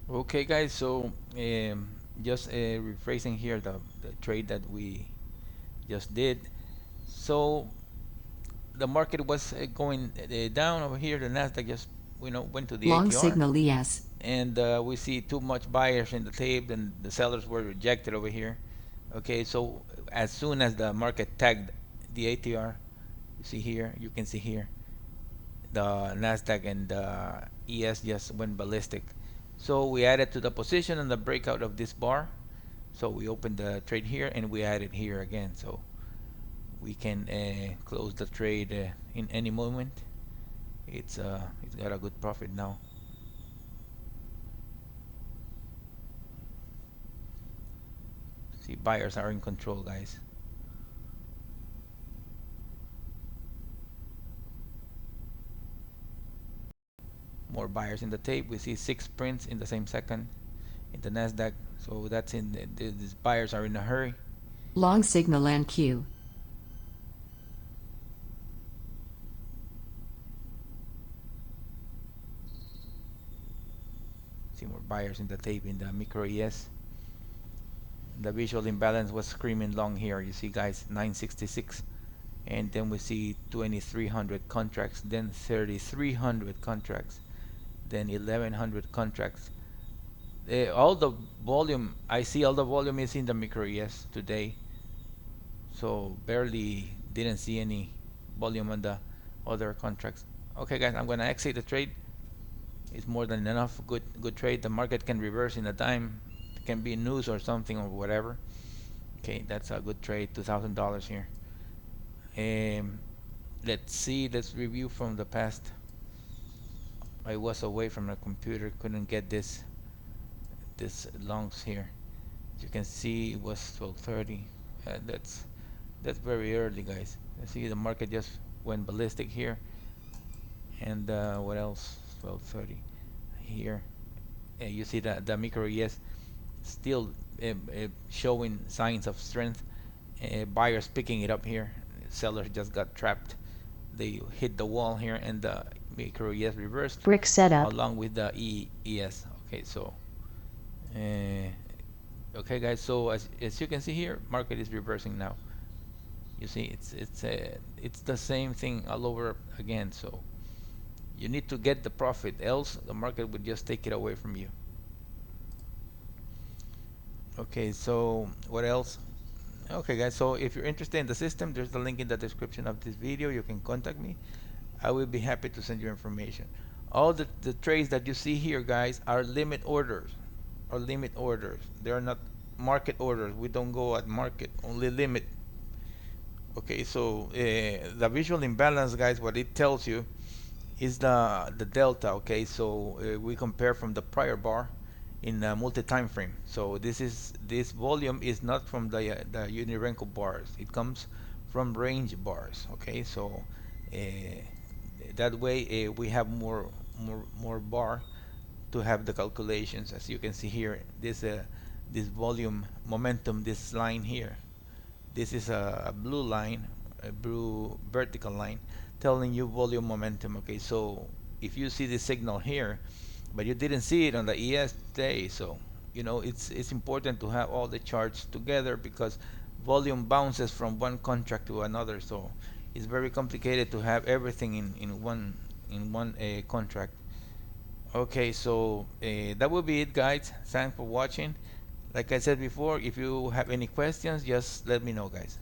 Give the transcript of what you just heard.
Okay, guys, so just rephrasing here the trade that we just did. So the market was going down over here. The Nasdaq just went to the Long ATR, signal ES. and we see too much buyers in the tape, and the sellers were rejected over here. Okay, so as soon as the market tagged the ATR, you see here, you can see here, the Nasdaq and the ES just went ballistic. So we added to the position on the breakout of this bar. So we opened the trade here and we added here again. So we can close the trade in any moment. It's got a good profit now. See, buyers are in control, guys. More buyers in the tape. We see 6 prints in the same second in the Nasdaq. So that's these buyers are in a hurry. Long signal and Q. See more buyers in the tape in the micro ES. The visual imbalance was screaming long here. You see, guys, 966, and then we see 2300 contracts, then 3300 contracts, then 1100 contracts. All the volume, I see all the volume is in the micro ES today, so barely didn't see any volume on the other contracts. Okay, guys, I'm gonna exit the trade. It's more than enough. Good trade. The market can reverse in a dime. It can be news or something or whatever. Okay, that's a good trade. $2,000 here. Um, let's see. Let's review from the past. I was away from the computer. Couldn't get this longs here. As you can see, it was 12:30. That's very early, guys. You see, the market just went ballistic here. And what else? 12:30 here. You see that the micro ES still showing signs of strength. Buyers picking it up here. Sellers just got trapped. They hit the wall here, and the micro ES reversed Brick setup. along with the ES. Okay, so okay, guys. So as you can see here, market is reversing now. You see, it's the same thing all over again. So you need to get the profit, else the market would just take it away from you. Okay, so what else? Okay, guys, so if you're interested in the system, there's the link in the description of this video. You can contact me. I will be happy to send you information. All the trades that you see here, guys, are limit orders. Are limit orders. They are not market orders. We don't go at market, only limit. Okay, so the visual imbalance, guys, what it tells you is the delta. Okay, so we compare from the prior bar in multi-time frame. So this volume is not from the Unirenko bars. It comes from range bars. Okay, so uh, that way we have more bar to have the calculations. As you can see here, this volume momentum, this line here, this is a blue line, a blue vertical line telling you volume momentum. Okay, so if you see the signal here but you didn't see it on the ES day, so it's important to have all the charts together because volume bounces from one contract to another, so it's very complicated to have everything in one contract. Okay, so that will be it, guys. Thanks for watching. Like I said before, if you have any questions, just let me know, guys.